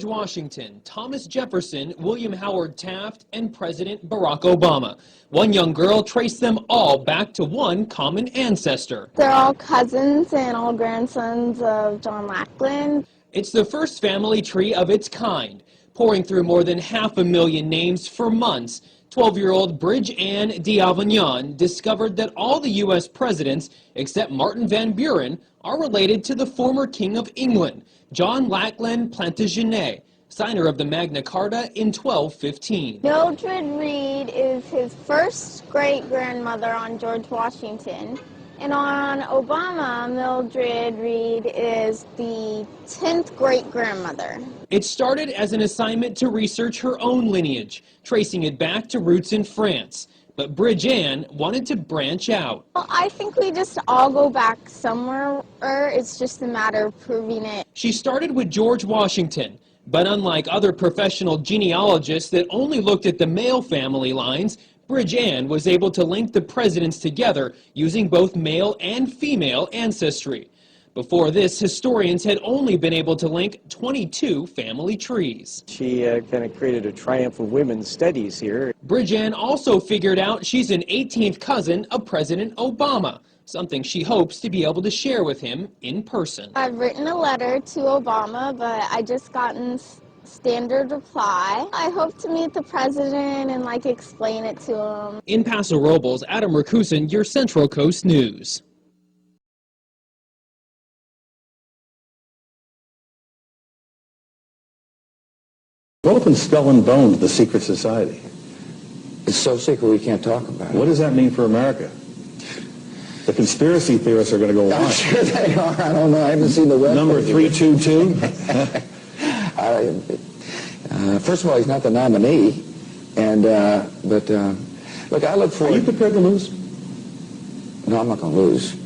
Washington, Thomas Jefferson, William Howard Taft, and President Barack Obama. One young girl traced them all back to one common ancestor. They're all cousins and all grandsons of John Lackland. It's the first family tree of its kind. Pouring through more than 500,000 names for months, 12-year-old Bridge Ann D'Avignon discovered that all the U.S. presidents, except Martin Van Buren, are related to the former King of England, John Lackland Plantagenet, signer of the Magna Carta in 1215. Mildred Reed is his first great-grandmother on George Washington. And on Obama, Mildred Reed is the 10th great-grandmother. It started as an assignment to research her own lineage, tracing it back to roots in France. But Bridge Ann wanted to branch out. Well, I think we just all go back somewhere. It's just a matter of proving it. She started with George Washington. But unlike other professional genealogists that only looked at the male family lines, Bridge Ann was able to link the presidents together using both male and female ancestry. Before this, historians had only been able to link 22 family trees. She kind of created a triumph of women's studies here. Bridge Ann also figured out she's an 18th cousin of President Obama, something she hopes to be able to share with him in person. I've written a letter to Obama, but I just gotten standard reply. I hope to meet the president and explain it to him. In Paso Robles, Adam Rakusin, your Central Coast News. What opened Skull and Bones, the secret society? It's so secret we can't talk about it. What does that mean for America? The conspiracy theorists are going to go on. I'm sure they are. I don't know. I haven't seen the web. Number 322? First of all, he's not the nominee. And, look, I look forward... Are you prepared to lose? No, I'm not going to lose.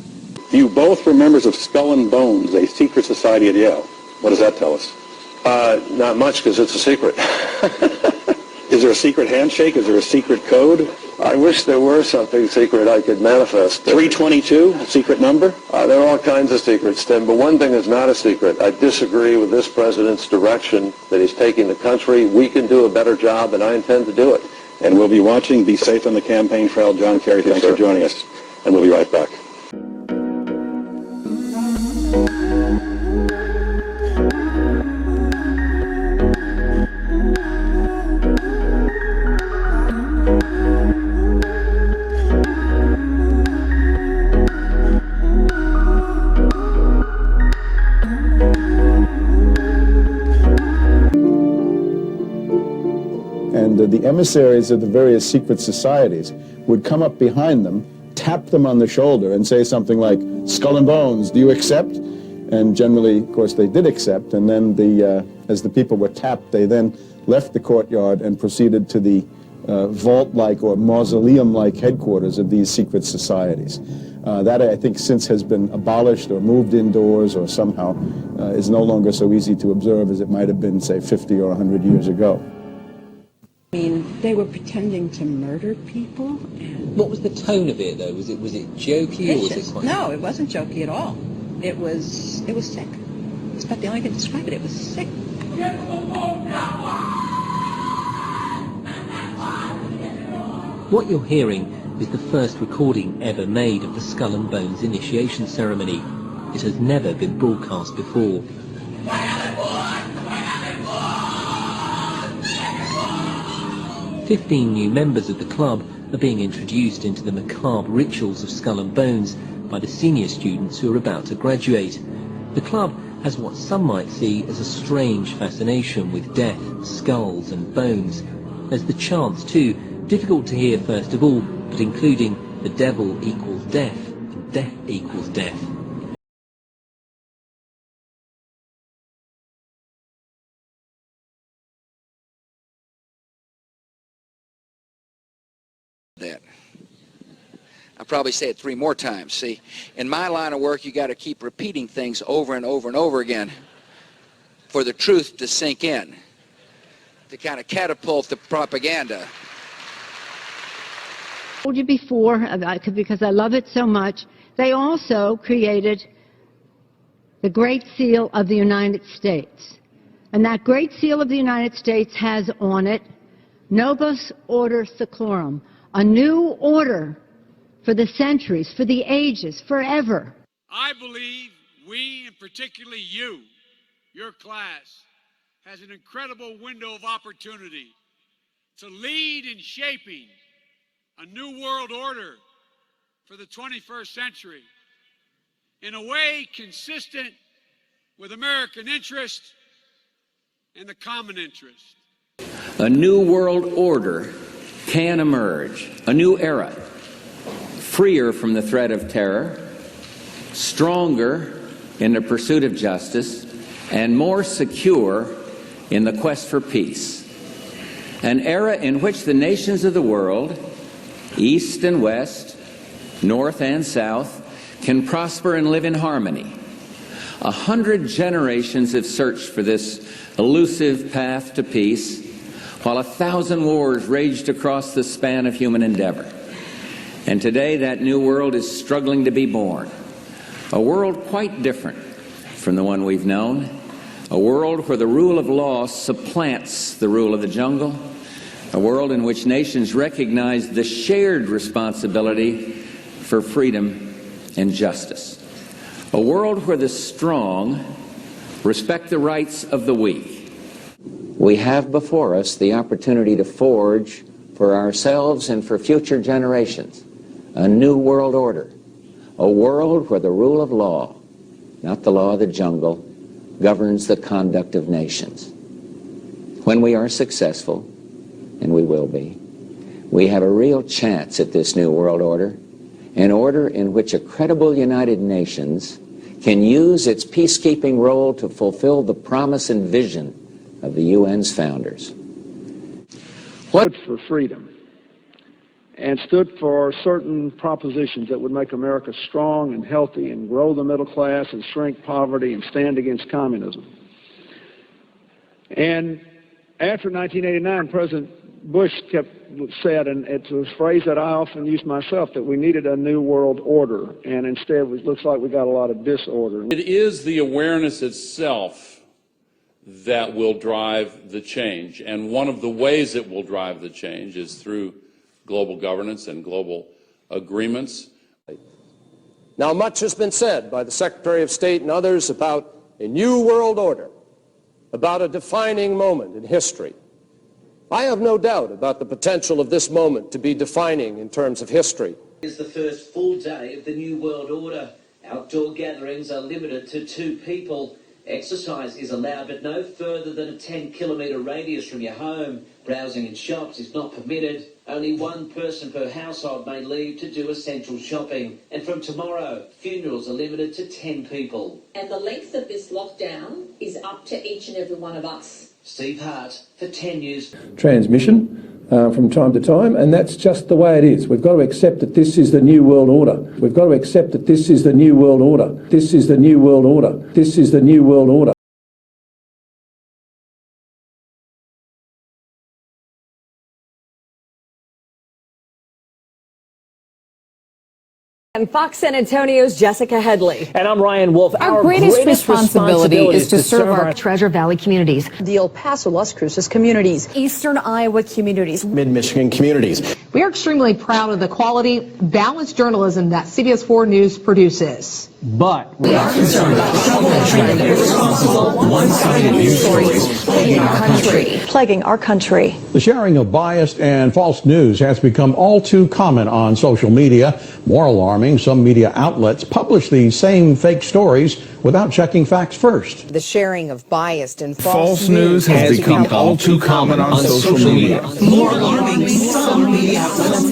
You both were members of Skull and Bones, a secret society at Yale. What does that tell us? Not much, because it's a secret. Is there a secret handshake? Is there a secret code? I wish there were something secret I could manifest. 322, a secret number? There are all kinds of secrets, Tim, but one thing is not a secret. I disagree with this president's direction that he's taking the country. We can do a better job, and I intend to do it. And we'll be watching. Be safe on the campaign trail. John Kerry, thanks for joining us. And we'll be right back. And the emissaries of the various secret societies would come up behind them, tap them on the shoulder, and say something like, "Skull and Bones, do you accept?" And generally, of course, they did accept. And then, as the people were tapped, they then left the courtyard and proceeded to the vault-like or mausoleum-like headquarters of these secret societies. That, I think, since has been abolished or moved indoors or somehow is no longer so easy to observe as it might have been, say, 50 or 100 years ago. I mean, they were pretending to murder people. And what was the tone of it, though? Was it jokey, or was it quite... No, it wasn't jokey at all. It was sick. It's about the only thing to describe it. It was sick. What you're hearing is the first recording ever made of the Skull and Bones initiation ceremony. It has never been broadcast before. 15 new members of the club are being introduced into the macabre rituals of Skull and Bones by the senior students who are about to graduate. The club has what some might see as a strange fascination with death, skulls and bones. There's the chants too, difficult to hear first of all, but including the devil equals death and death equals death. That. I'll probably say it 3 more times. See, in my line of work, you got to keep repeating things over and over and over again for the truth to sink in, to kind of catapult the propaganda. I told you before, because I love it so much, they also created the Great Seal of the United States. And that Great Seal of the United States has on it, Novus Order Seclorum, a new order for the centuries, for the ages, forever. I believe we, and particularly you, your class, has an incredible window of opportunity to lead in shaping a new world order for the 21st century in a way consistent with American interest and the common interest. A new world order can emerge, a new era, freer from the threat of terror, stronger in the pursuit of justice, and more secure in the quest for peace. An era in which the nations of the world, East and West, North and South, can prosper and live in harmony. 100 generations have searched for this elusive path to peace, while 1,000 wars raged across the span of human endeavor. And today that new world is struggling to be born. A world quite different from the one we've known. A world where the rule of law supplants the rule of the jungle. A world in which nations recognize the shared responsibility for freedom and justice. A world where the strong respect the rights of the weak. We have before us the opportunity to forge for ourselves and for future generations a new world order. A world where the rule of law, not the law of the jungle, governs the conduct of nations. When we are successful, and we will be, we have a real chance at this new world order, an order in which a credible United Nations can use its peacekeeping role to fulfill the promise and vision of the UN's founders. Stood for freedom and stood for certain propositions that would make America strong and healthy and grow the middle class and shrink poverty and stand against communism. And after 1989, President Bush said, and it's a phrase that I often use myself, that we needed a new world order, and instead it looks like we got a lot of disorder. It is the awareness itself that will drive the change, and one of the ways it will drive the change is through global governance and global agreements. Now, much has been said by the Secretary of State and others about a new world order, about a defining moment in history. I have no doubt about the potential of this moment to be defining in terms of history. It's the first full day of the New World Order. Outdoor gatherings are limited to 2 people. Exercise is allowed, but no further than a 10-kilometre radius from your home. Browsing in shops is not permitted. Only 1 person per household may leave to do essential shopping. And from tomorrow, funerals are limited to 10 people. And the length of this lockdown is up to each and every one of us. Steve Hart for 10 News. Transmission from time to time, and that's just the way it is. We've got to accept that this is the new world order. We've got to accept that this is the new world order. This is the new world order. This is the new world order. And Fox San Antonio's Jessica Headley. And I'm Ryan Wolf. Our greatest responsibility is to serve our Treasure Valley communities, the El Paso, Las Cruces communities, Eastern Iowa communities, Mid-Michigan communities. We are extremely proud of the quality, balanced journalism that CBS 4 News produces. But we are concerned about troubling, irresponsible, one-sided news stories plaguing our country. The sharing of biased and false news has become all too common on social media. More alarming, some media outlets publish these same fake stories without checking facts first. The sharing of biased and false news has become all too common on social media. More alarming, some media outlets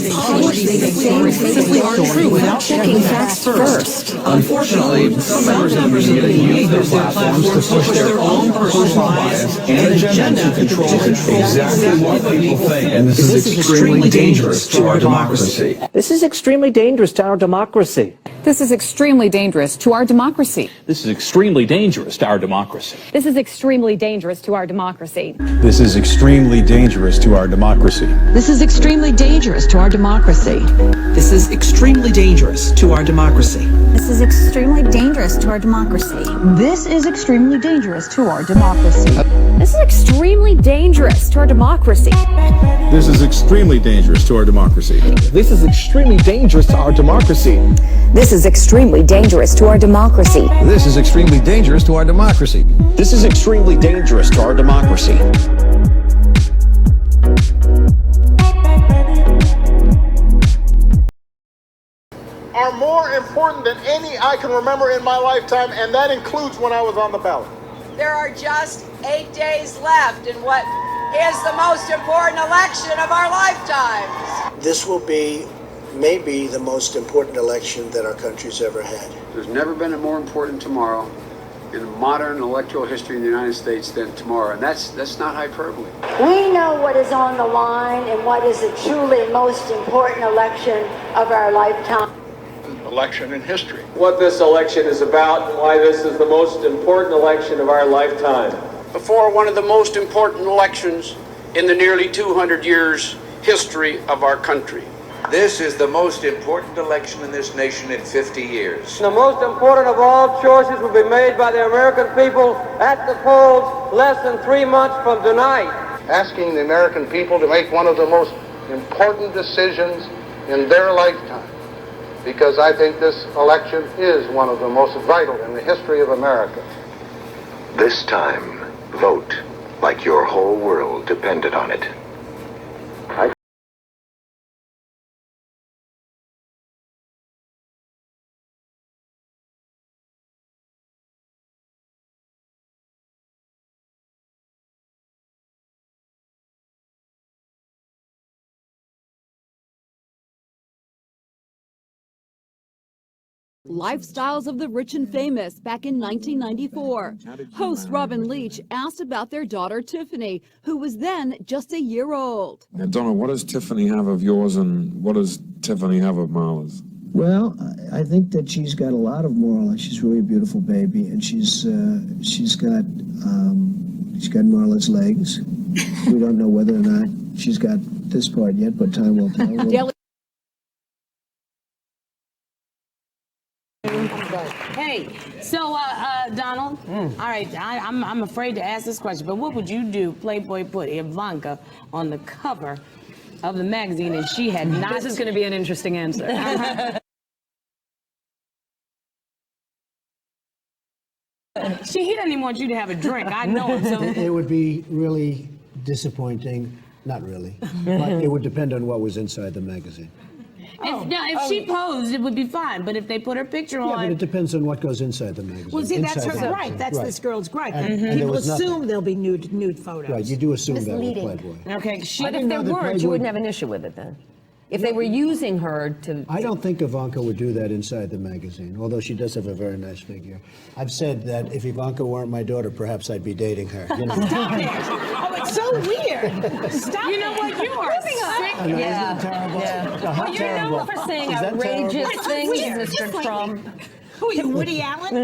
publish these same simply aren't true without checking facts first. Unfortunately, some members of the media use their platforms to push their own personal bias and agenda to control exactly what people think. And this is extremely dangerous to our democracy. This is extremely dangerous to our democracy. This is extremely dangerous to our democracy. This is extremely dangerous to our democracy. This is extremely dangerous to our democracy. This is extremely dangerous to our democracy. This is extremely dangerous to our democracy. This is extremely dangerous to our democracy. This is extremely dangerous to our democracy. This is extremely dangerous to our democracy. This is extremely dangerous to our democracy. This is extremely dangerous to our democracy. This is extremely dangerous to our democracy. This is extremely dangerous to our democracy. This is extremely dangerous to our democracy. This is extremely dangerous to our democracy. Are more important than any I can remember in my lifetime, and that includes when I was on the ballot. There are just 8 days left in what is the most important election of our lifetimes. This will be maybe the most important election that our country's ever had. There's never been a more important tomorrow in modern electoral history in the United States than tomorrow, and that's not hyperbole. We know what is on the line and what is the truly most important election of our lifetime. Election in history. What this election is about and why this is the most important election of our lifetime. Before one of the most important elections in the nearly 200 years history of our country. This is the most important election in this nation in 50 years. The most important of all choices will be made by the American people at the polls less than 3 months from tonight. Asking the American people to make one of the most important decisions in their lifetime, because I think this election is one of the most vital in the history of America. This time, vote like your whole world depended on it. Lifestyles of the Rich and Famous back in 1994. Host Robin Leach asked about their daughter Tiffany, who was then just a year old. Now, Donna, what does Tiffany have of yours and what does Tiffany have of Marla's? Well, I think that she's got a lot of Marla. She's really a beautiful baby, and she's got Marla's legs. We don't know whether or not she's got this part yet, but time will tell. Hey, so Donald, all right, I'm afraid to ask this question, but what would you do? Playboy put Ivanka on the cover of the magazine, and she had not. This is going to be an interesting answer. He doesn't even want you to have a drink. I know it. So It would be really disappointing. Not really, but it would depend on what was inside the magazine. If she posed, it would be fine. But if they put her picture Yeah, on, but it depends on what goes inside the magazine. well, see, that's her Inside gripe. That's right. this girl's gripe. And there People was nothing. assume there'll be nude photos. Right, you do assume that with Misleading. Playboy. Okay, But if there weren't, you wouldn't have an issue with it then. If they were using her to... I don't think Ivanka would do that inside the magazine, although she does have a very nice figure. I've said that if Ivanka weren't my daughter, perhaps I'd be dating her. You know? Stop it! Oh, it's so weird. Stop. You know what? You are sick. I know, isn't it terrible? Yeah. How Well, you're terrible. known for saying Is that outrageous terrible? things, Weird. Mr. Just like Trump. Who are you, Woody Allen?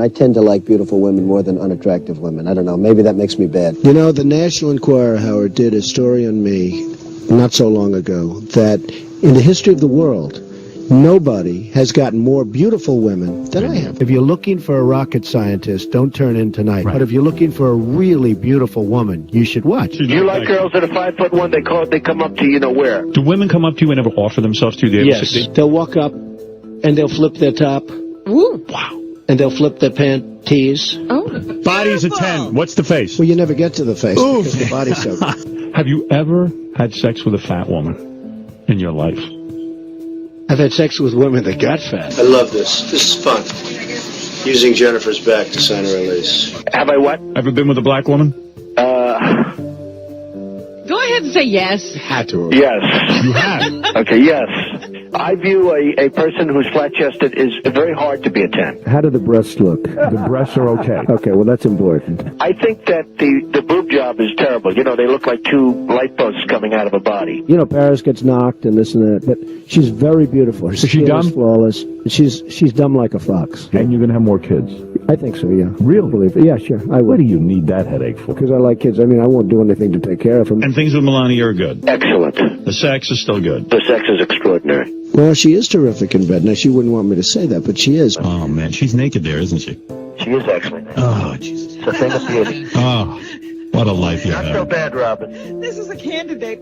I tend to like beautiful women more than unattractive women. I don't know, maybe that makes me bad. You know, the National Enquirer, Howard, did a story on me not so long ago that in the history of the world, Nobody has gotten more beautiful women than I have. If you're looking for a rocket scientist, don't turn in tonight. Right. But if you're looking for a really beautiful woman, you should watch. You like girls that are 5'1"? They come up to you know where. Do women come up to you and ever offer themselves to you? Yes. They'll walk up and they'll flip their top. Ooh. Wow. And they'll flip their panties. Oh. Body's a 10. What's the face? Well, you never get to the face because the body's so good. Have you ever had sex with a fat woman in your life? I've had sex with women that got fat. I love this. This is fun. Using Jennifer's back to sign a release. Have I what? Ever been with a black woman? Go ahead and say yes. Had to. Yes. You have? Okay, yes. I view a person who's flat-chested is very hard to be a 10. How do the breasts look? The breasts are okay. Okay, well, that's important. I think that the boob job is terrible. You know, they look like two light posts coming out of a body. You know, Paris gets knocked and this and that, but she's very beautiful. Her skin is flawless. She's dumb like a fox. And you're going to have more kids? I think so, yeah. Really? Yeah, sure, I would. What do you need that headache for? Because I like kids. I mean, I won't do anything to take care of them. And things with Melania are good? Excellent. The sex is still good? The sex is extraordinary. Well, she is terrific in bed. Now, she wouldn't want me to say that, but she is. Oh, man, she's naked there, isn't she? She is actually naked. Oh, Jesus. It's a thing of beauty. Oh, what a life you Not have. so bad, Robin. This is a candidate.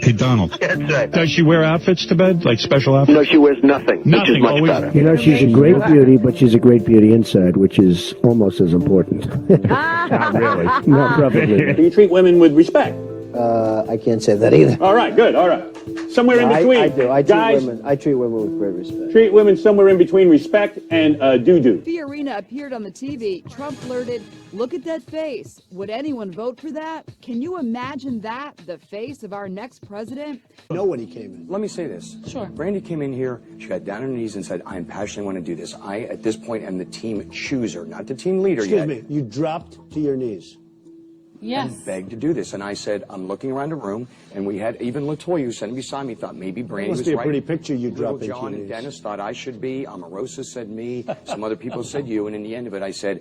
Hey, Donald. That's right. Does she wear outfits to bed? Like special outfits? No, she wears nothing. Which is much Always. better. You know, she's a great beauty, but she's a great beauty inside, which is almost as important. Not really. Not probably. Do you treat women with respect? I can't say that either. All right, good, all right. Somewhere in between. I do. Guys, I treat women with great respect. treat women somewhere in between respect and doo-doo. Fiorina appeared on the TV. Trump blurted, "Look at that face. Would anyone vote for that? Can you imagine that? The face of our next president?" Nobody came in. Let me say this. Sure. Brandy came in here, she got down on her knees and said, I am passionately want to do this. I, at this point, am the team chooser, not the team leader yet. Excuse me, you dropped to your knees. Yes. And begged to do this. And I said, I'm looking around the room, and we had even LaToya, who sat beside me, thought maybe Brandy was Must be a right. pretty picture you Little dropped into John your and knees. Dennis thought I should be. Omarosa said me. Some other people said you. And in the end of it, I said,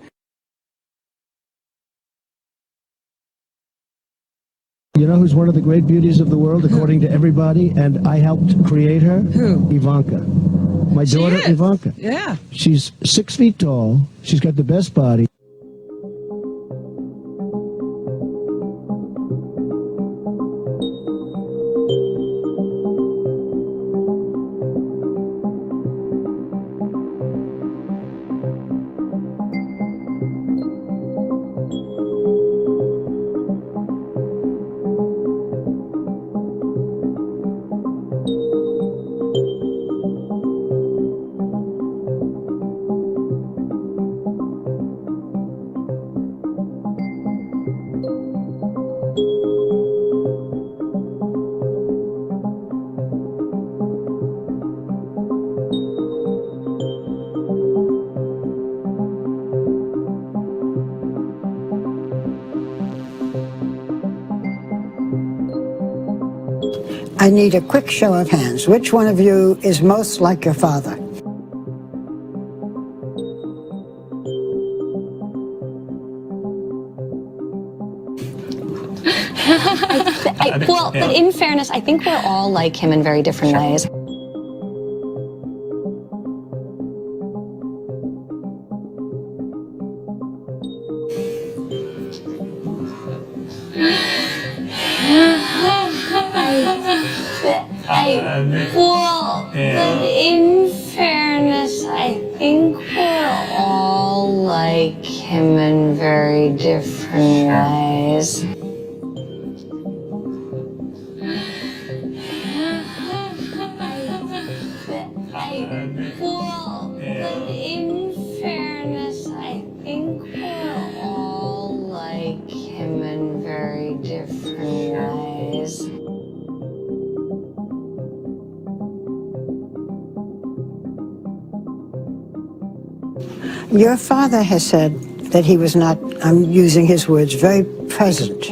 You know who's one of the great beauties of the world, according to everybody? And I helped create her? Who? Ivanka. My daughter, Ivanka. Yeah. She's 6 feet tall. She's got the best body. I need a quick show of hands. Which one of you is most like your father? Well, but in fairness, I think we're all like him in very different ways. Well, but in fairness, I think we're all like him in very different ways. Well, but in fairness, I think we're all like him in very different ways. Your father has said that he was not, I'm using his words, very present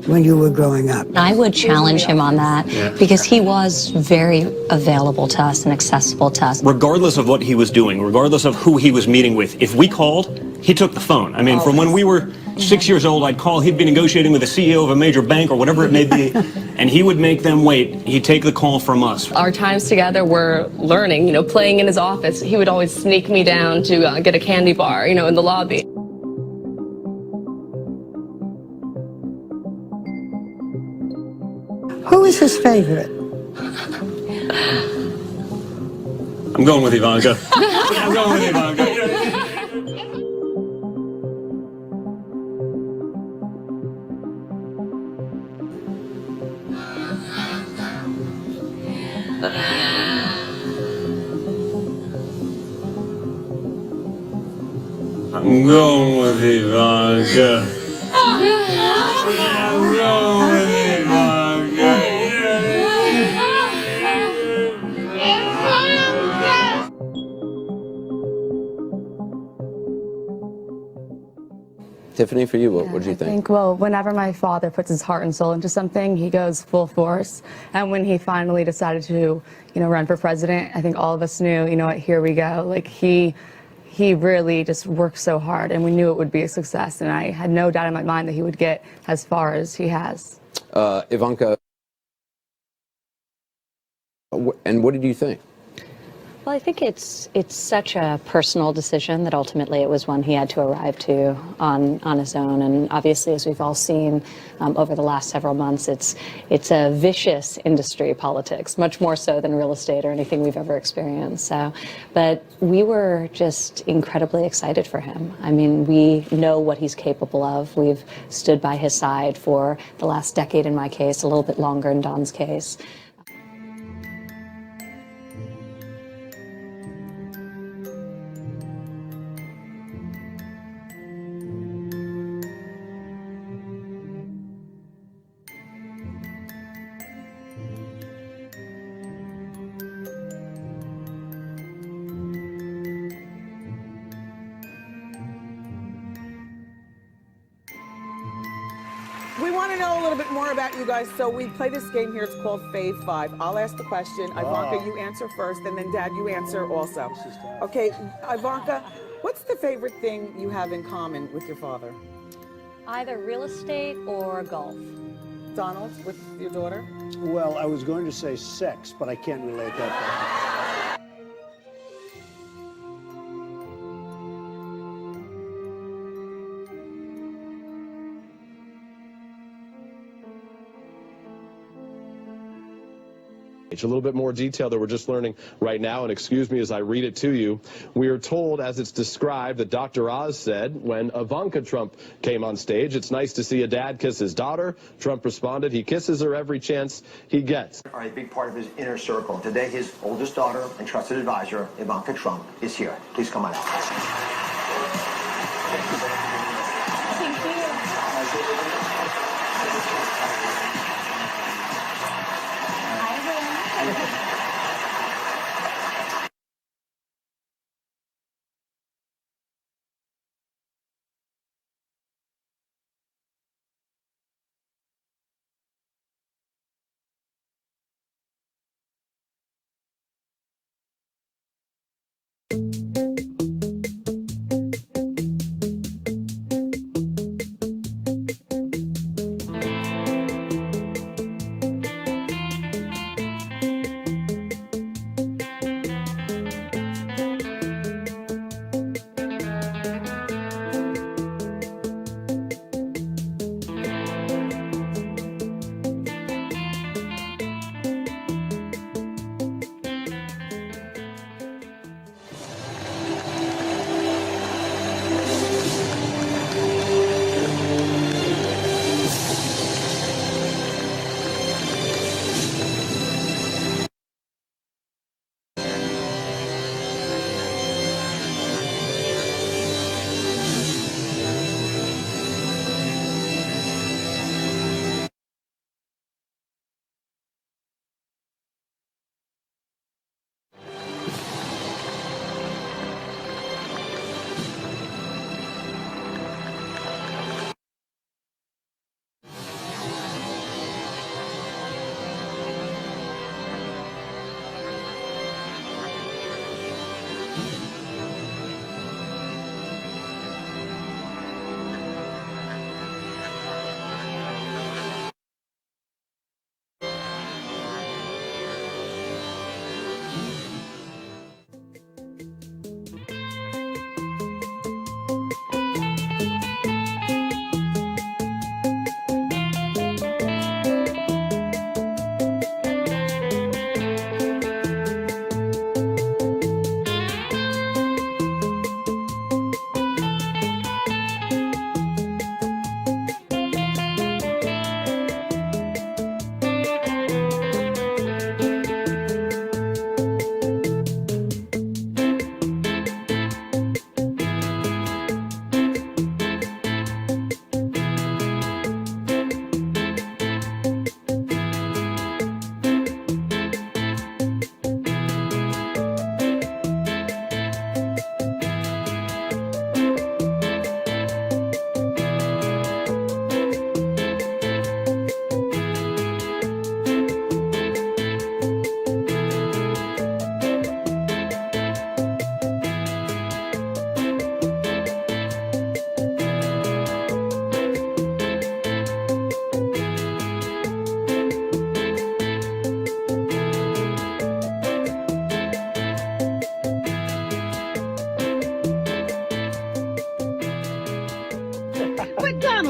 when you were growing up. I would challenge him on that because he was very available to us and accessible to us. Regardless of what he was doing, regardless of who he was meeting with, if we called, he took the phone. I mean, from when we were 6 years old, I'd call, he'd be negotiating with the CEO of a major bank or whatever it may be, and he would make them wait. He'd take the call from us. Our times together were learning, playing in his office. He would always sneak me down to get a candy bar, in the lobby. Who is his favorite? I'm going with Ivanka. I'm going with Ivanka. I'm going with Ivanka. I'm going with Ivanka. Tiffany, for you, what do you think? Well, whenever my father puts his heart and soul into something, he goes full force. And when he finally decided to, run for president, I think all of us knew, what, here we go. Like, he really just worked so hard, and we knew it would be a success. And I had no doubt in my mind that he would get as far as he has. Ivanka, and what did you think? Well, I think it's such a personal decision that ultimately it was one he had to arrive to on his own. And obviously, as we've all seen over the last several months, it's a vicious industry, politics, much more so than real estate or anything we've ever experienced. So, but we were just incredibly excited for him. I mean, we know what he's capable of. We've stood by his side for the last decade in my case, a little bit longer in Don's case. We want to know a little bit more about you guys, so we play this game here. It's called Fave 5. I'll ask the question. Ivanka, you answer first, and then Dad, you answer also. Okay, Ivanka, what's the favorite thing you have in common with your father? Either real estate or golf. Donald, with your daughter? Well, I was going to say sex, but I can't relate that. A little bit more detail that we're just learning right now, and excuse me as I read it to you. We are told, as it's described, that Dr. Oz said when Ivanka Trump came on stage, "It's nice to see a dad kiss his daughter." Trump responded, "He kisses her every chance he gets." Are a big part of his inner circle. Today, his oldest daughter and trusted advisor, Ivanka Trump, is here. Please come on out.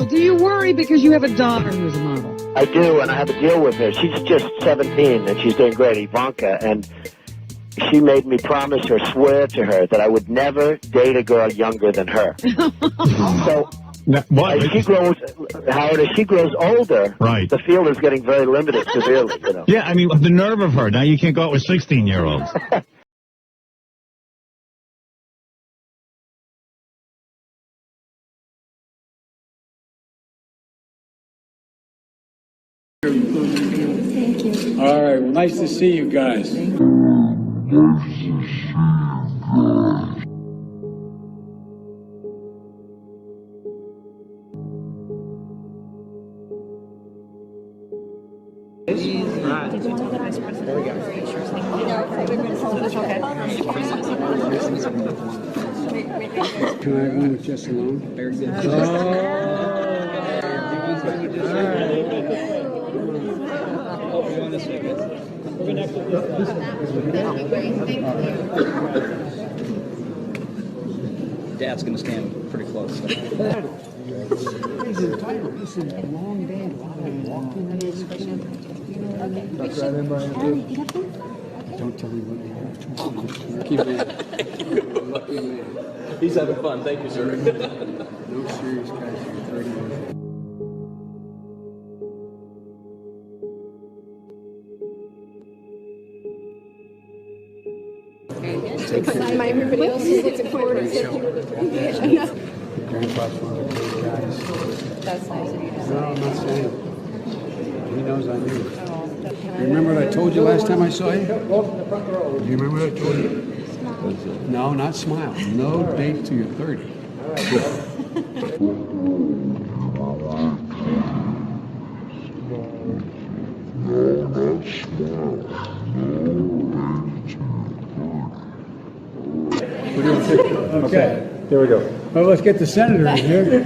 model. Do you worry because you have a daughter who's a model? I do, and I have a deal with her. She's just 17, and she's doing great, Ivanka, and she made me promise or swear to her that I would never date a girl younger than her. So as she grows, Howard, as she grows older, Right. the field is getting very limited severely. You know? Yeah, I mean, the nerve of her. Now you can't go out with 16-year-olds. Thank you. All right, well, nice to see you guys. Can I go with Jess alone? Very good. Dad's going to stand pretty close. This is a long day. Don't tell me what you have. Lucky man. He's having fun. Thank you, sir. No serious guys for 30 minutes. Everybody else is looking forward to Grandpa's one of the great guys. That's nice of you to No, I'm not saying. He knows I knew. Remember what I told you last time I saw you? Do you remember what I told you? No, not smile. No date till you're 30. Okay, there we go. Well, let's get the senator in here.